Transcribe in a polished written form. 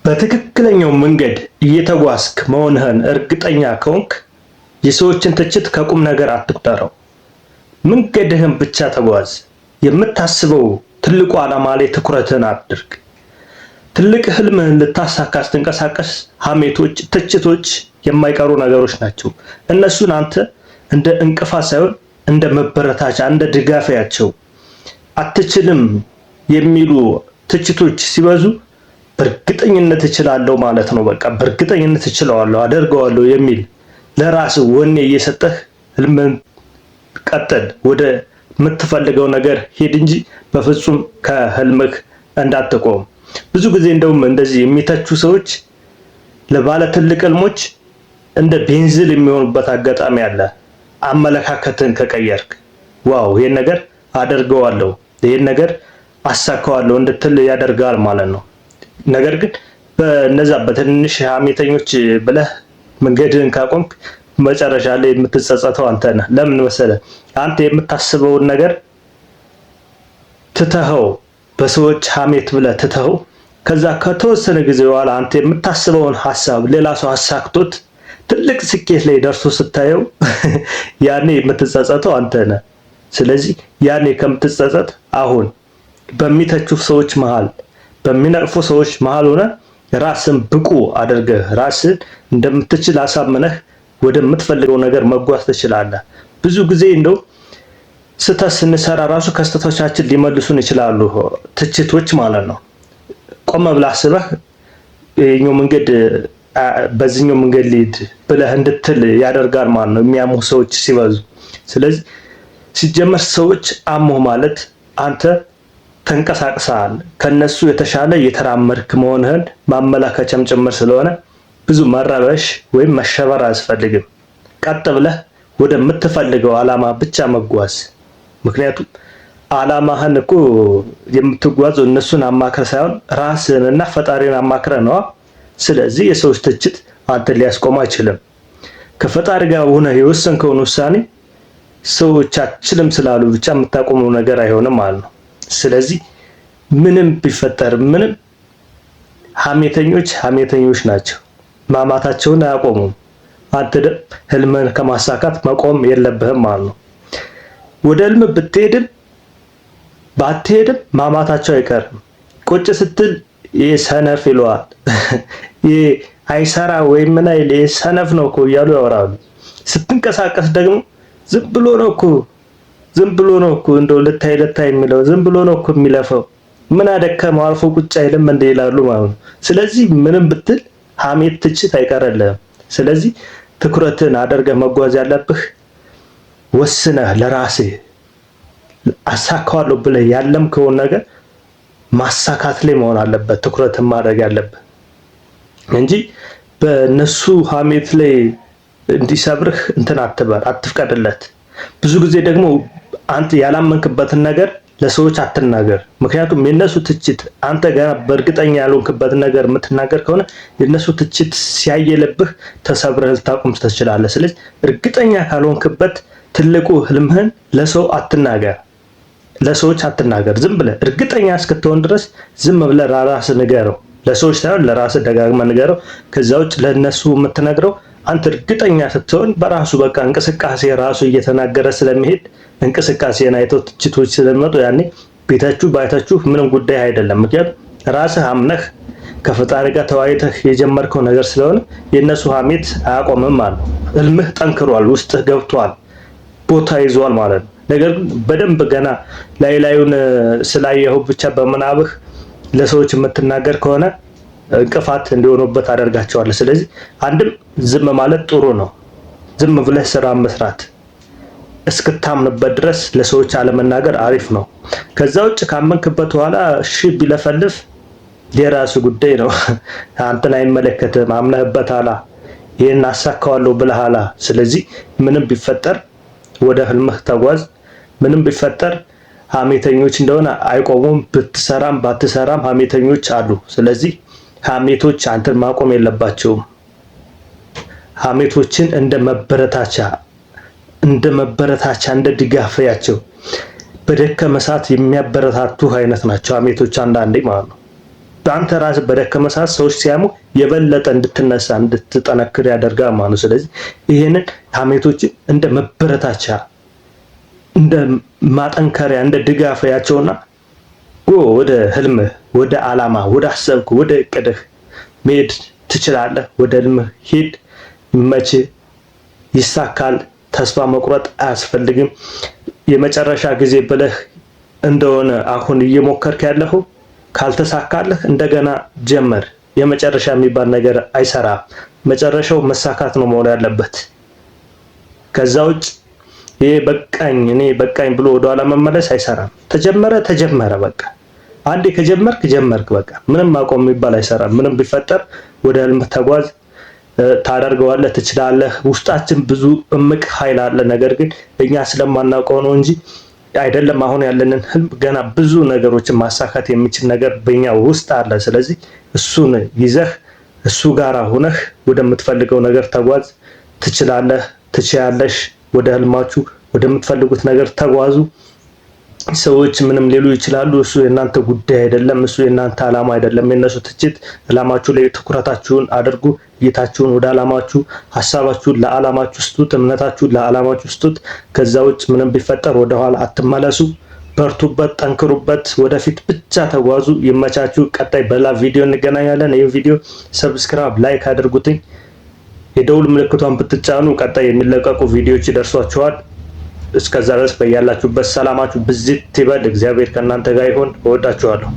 በትክክለኛው መንገድ እየተጓዝክ መሆንህን እርግጠኛ ከሆንክ የሰዎችን ትችት ከቁም ነገር አትቁጠረው። መንገድህን ብቻ ተጓዝ። የምታስበው ትልቁ ዓላማ ላይ ትኩረትህን አድርግ። ትልቅ ህልምህን ልታሳካ ስትንቀሳቀስ ሐሜቶች፣ ትችቶች የማይቀሩ ነገሮች ናቸው። እነሱን አንተ እንደ እንቅፋት ሳይሆን እንደ መበረታቻ፣ እንደ ድጋፊያቸው አትችልም የሚሉ ትችቶች ሲበዙ በእርግጠኝነት እችላለሁ ማለት ነው። በቃ በእርግጠኝነት እችለዋለሁ፣ አደርገዋለሁ የሚል ለራስ ወኔ እየሰጠህ ህልምን ቀጥል። ወደ የምትፈልገው ነገር ሄድ እንጂ በፍጹም ከህልምህ እንዳትቆም። ብዙ ጊዜ እንደውም እንደዚህ የሚተቹ ሰዎች ለባለ ትልቅ ህልሞች እንደ ቤንዚል የሚሆኑበት አጋጣሚ አለ። አመለካከትን ከቀየርክ ዋው ይሄን ነገር አደርገዋለሁ፣ ይሄን ነገር አሳካዋለሁ እንድትል ያደርጋል ማለት ነው። ነገር ግን በነዛ በትንሽ ሐሜተኞች ብለህ መንገድህን ካቆምክ መጨረሻ ላይ የምትጸጸተው አንተ ነህ። ለምን መሰለህ? አንተ የምታስበውን ነገር ትተኸው በሰዎች ሐሜት ብለህ ትተኸው ከዛ ከተወሰነ ጊዜ በኋላ አንተ የምታስበውን ሐሳብ ሌላ ሰው አሳክቶት ትልቅ ስኬት ላይ ደርሶ ስታየው ያኔ የምትጸጸተው አንተ ነህ። ስለዚህ ያኔ ከምትጸጸት አሁን በሚተቹ ሰዎች መሃል፣ በሚነቅፉ ሰዎች መሃል ሆነ ራስን ብቁ አድርገህ ራስን እንደምትችል አሳምነህ ወደምትፈልገው ነገር መጓዝ ትችላለህ። ብዙ ጊዜ እንደው ስህተት ስንሰራ ራሱ ከስህተቶቻችን ሊመልሱን ይችላሉ ትችቶች ማለት ነው። ቆም ብለህ አስበህ ይሄኛው መንገድ በዚህኛው መንገድ ሊድ ብለህ እንድትል ያደርጋል ማለት ነው የሚያሙ ሰዎች ሲበዙ። ስለዚህ ሲጀመር ሰዎች አሙ ማለት አንተ ተንቀሳቅሰሃል፣ ከነሱ የተሻለ የተራመድክ መሆንህን ማመላከቻም ጭምር ስለሆነ ብዙ መረበሽ ወይም መሸበር አያስፈልግም። ቀጥ ብለህ ወደምትፈልገው ዓላማ ብቻ መጓዝ። ምክንያቱም ዓላማህን እኮ የምትጓዘው እነሱን አማክረህ ሳይሆን ራስህንና ፈጣሪን አማክረህ ነው። ስለዚህ የሰዎች ትችት አንተን ሊያስቆም አይችልም። ከፈጣሪ ጋር ሆነህ የወሰንከውን ውሳኔ ሰዎች አትችልም ስላሉ ብቻ የምታቆመው ነገር አይሆንም ማለት ነው። ስለዚህ ምንም ቢፈጠር ምንም ሐሜተኞች ናቸው፣ ማማታቸውን አያቆሙም። አንተ ህልምን ከማሳካት መቆም የለብህም ማለት ነው። ወደ ህልም ብትሄድም ባትሄድም ማማታቸው አይቀርም። ቁጭ ስትል ሰነፍ ይለዋል፣ አይሰራ ወይም ምን አይል ሰነፍ ነው እኮ እያሉ ያወራሉ። ስትንቀሳቀስ ደግሞ ዝም ብሎ ነው እኮ እንደው ልታይ የሚለው ዝም ብሎ ነው እኮ የሚለፈው፣ ምን አደከመው አልፎ ቁጭ አይልም እንደ ይላሉ ማለት ነው። ስለዚህ ምንም ብትል ሐሜት፣ ትችት አይቀርልህም። ስለዚህ ትኩረትን አድርገህ መጓዝ ያለብህ ወስነህ ለራስህ አሳካዋለሁ ብለህ ያለምከውን ነገር ማሳካት ላይ መሆን አለበት ትኩረትን ማድረግ ያለብህ እንጂ በነሱ ሐሜት ላይ እንዲሰብርህ እንትን አትፍቀድለት። ብዙ ከሆነ ደግሞ አንተ ያላመንክበትን ነገር ለሰዎች አትናገር። ምክንያቱም የነሱ ትችት አንተ ገና በእርግጠኛ ያልሆንክበትን ነገር የምትናገር ከሆነ የነሱ ትችት ሲያየልብህ ተሰብረህ ልታቆም ትችላለህ። ስለዚህ እርግጠኛ ካልሆንክበት ትልቁ ህልምህን ለሰው አትናገር፣ ለሰዎች አትናገር። ዝም ብለህ እርግጠኛ እስክትሆን ድረስ ዝም ብለህ ራስህ ንገረው። ለሰዎች ሳይሆን ለራስህ ደጋግመህ ንገረው። ከዛ ውጭ ለነሱ የምትነግረው አንተ እርግጠኛ ስትሆን በራሱ በቃ እንቅስቃሴ ራሱ እየተናገረ ስለሚሄድ እንቅስቃሴን አይተው ትችቶች ስለሚመጡ ያኔ ባይታችሁ ምንም ጉዳይ አይደለም። ምክንያቱም ራስህ አምነህ ከፈጣሪ ጋር ተወያይተህ የጀመርከው ነገር ስለሆነ የነሱ ሐሜት አያቆምም ማለት ነው። ህልምህ ጠንክሯል፣ ውስጥህ ገብቷል፣ ቦታ ይዟል ማለት ነው። ነገር ግን በደንብ ገና ላዩን ስላየኸው ብቻ በምናብህ ለሰዎች የምትናገር ከሆነ እንቅፋት እንዲሆኑበት አደርጋቸዋለሁ። ስለዚህ አንድም ዝም ማለት ጥሩ ነው። ዝም ብለህ ስራ መስራት እስክታምንበት ድረስ ለሰዎች አለመናገር አሪፍ ነው። ከዛ ውጭ ካመንክበት በኋላ እሺ ቢለፈልፍ የራሱ ጉዳይ ነው። አንተን አይመለከትም። አምነህበታል፣ ይሄን አሳካዋለሁ ብለሃል። ስለዚህ ምንም ቢፈጠር ወደ ህልምህ ተጓዝ። ምንም ቢፈጠር ሐሜተኞች እንደሆነ አይቆሙም። ብትሰራም ባትሰራም ሐሜተኞች አሉ። ስለዚህ ሐሜቶች አንተን ማቆም የለባቸውም። ሐሜቶችን እንደ መበረታቻ እንደ ድጋፍያቸው በደከመ ሰዓት የሚያበረታቱ አይነት ናቸው ሐሜቶች አንዳንዴ ማለት ነው። በአንተ ራስህ በደከመ ሰዓት ሰዎች ሲያሙ የበለጠ እንድትነሳ እንድትጠነክር ያደርጋል ማለት ነው። ስለዚህ ይሄንን ሐሜቶችን እንደ መበረታቻ እንደ ማጠንከሪያ እንደ ድጋፍ ያቸውና ወደ ህልምህ፣ ወደ ዓላማ፣ ወደ አሰብክ፣ ወደ እቅድህ መሄድ ትችላለህ። ወደ ህልምህ ሂድ፣ መቼ ይሳካል። ተስፋ መቁረጥ አያስፈልግም። የመጨረሻ ጊዜ ብለህ እንደሆነ አሁን እየሞከርክ ያለሁ ካልተሳካልህ እንደገና ጀመር። የመጨረሻ የሚባል ነገር አይሰራም። መጨረሻው መሳካት ነው መሆን ያለበት። ከዛ ውጭ ይሄ በቃኝ እኔ በቃኝ ብሎ ወደኋላ መመለስ አይሰራም። ተጀመረ በቃ አንዴ ከጀመርክ ጀመርክ በቃ ምንም ማቆም የሚባል አይሰራም። ምንም ቢፈጠር ወደ ህልም ተጓዝ፣ ታደርገዋለህ፣ ትችላለህ። ውስጣችን ብዙ እምቅ ኃይል አለ። ነገር ግን እኛ ስለማናውቀው ነው እንጂ አይደለም አሁን ያለንን ህልም ገና ብዙ ነገሮችን ማሳካት የሚችል ነገር በእኛ ውስጥ አለ። ስለዚህ እሱን ይዘህ እሱ ጋር ሆነህ ወደምትፈልገው ነገር ተጓዝ። ትችላለህ፣ ትችያለሽ። ወደ ህልማችሁ ወደምትፈልጉት ነገር ተጓዙ። ሰዎች ምንም ሊሉ ይችላሉ። እሱ የእናንተ ጉዳይ አይደለም። እሱ የእናንተ ዓላማ አይደለም። የነሱ ትችት ዓላማችሁ ላይ ትኩረታችሁን አድርጉ። እይታችሁን ወደ ዓላማችሁ፣ ሐሳባችሁን ለዓላማችሁ ስጡት፣ እምነታችሁን ለዓላማችሁ ስጡት። ከዛ ውጭ ምንም ቢፈጠር ወደኋላ አትመለሱ። በርቱበት፣ ጠንክሩበት፣ ወደፊት ብቻ ተጓዙ። ይመቻችሁ። ቀጣይ በላ ቪዲዮ እንገናኛለን። ይህ ቪዲዮ ሰብስክራይብ፣ ላይክ አድርጉትኝ። የደውል ምልክቷን ብትጫኑ ቀጣይ የሚለቀቁ ቪዲዮዎች ይደርሷችኋል። እስከዛ ድረስ በያላችሁበት ሰላማችሁ ብዝት ይበል። እግዚአብሔር ከእናንተ ጋር ይሁን። እወዳችኋለሁ።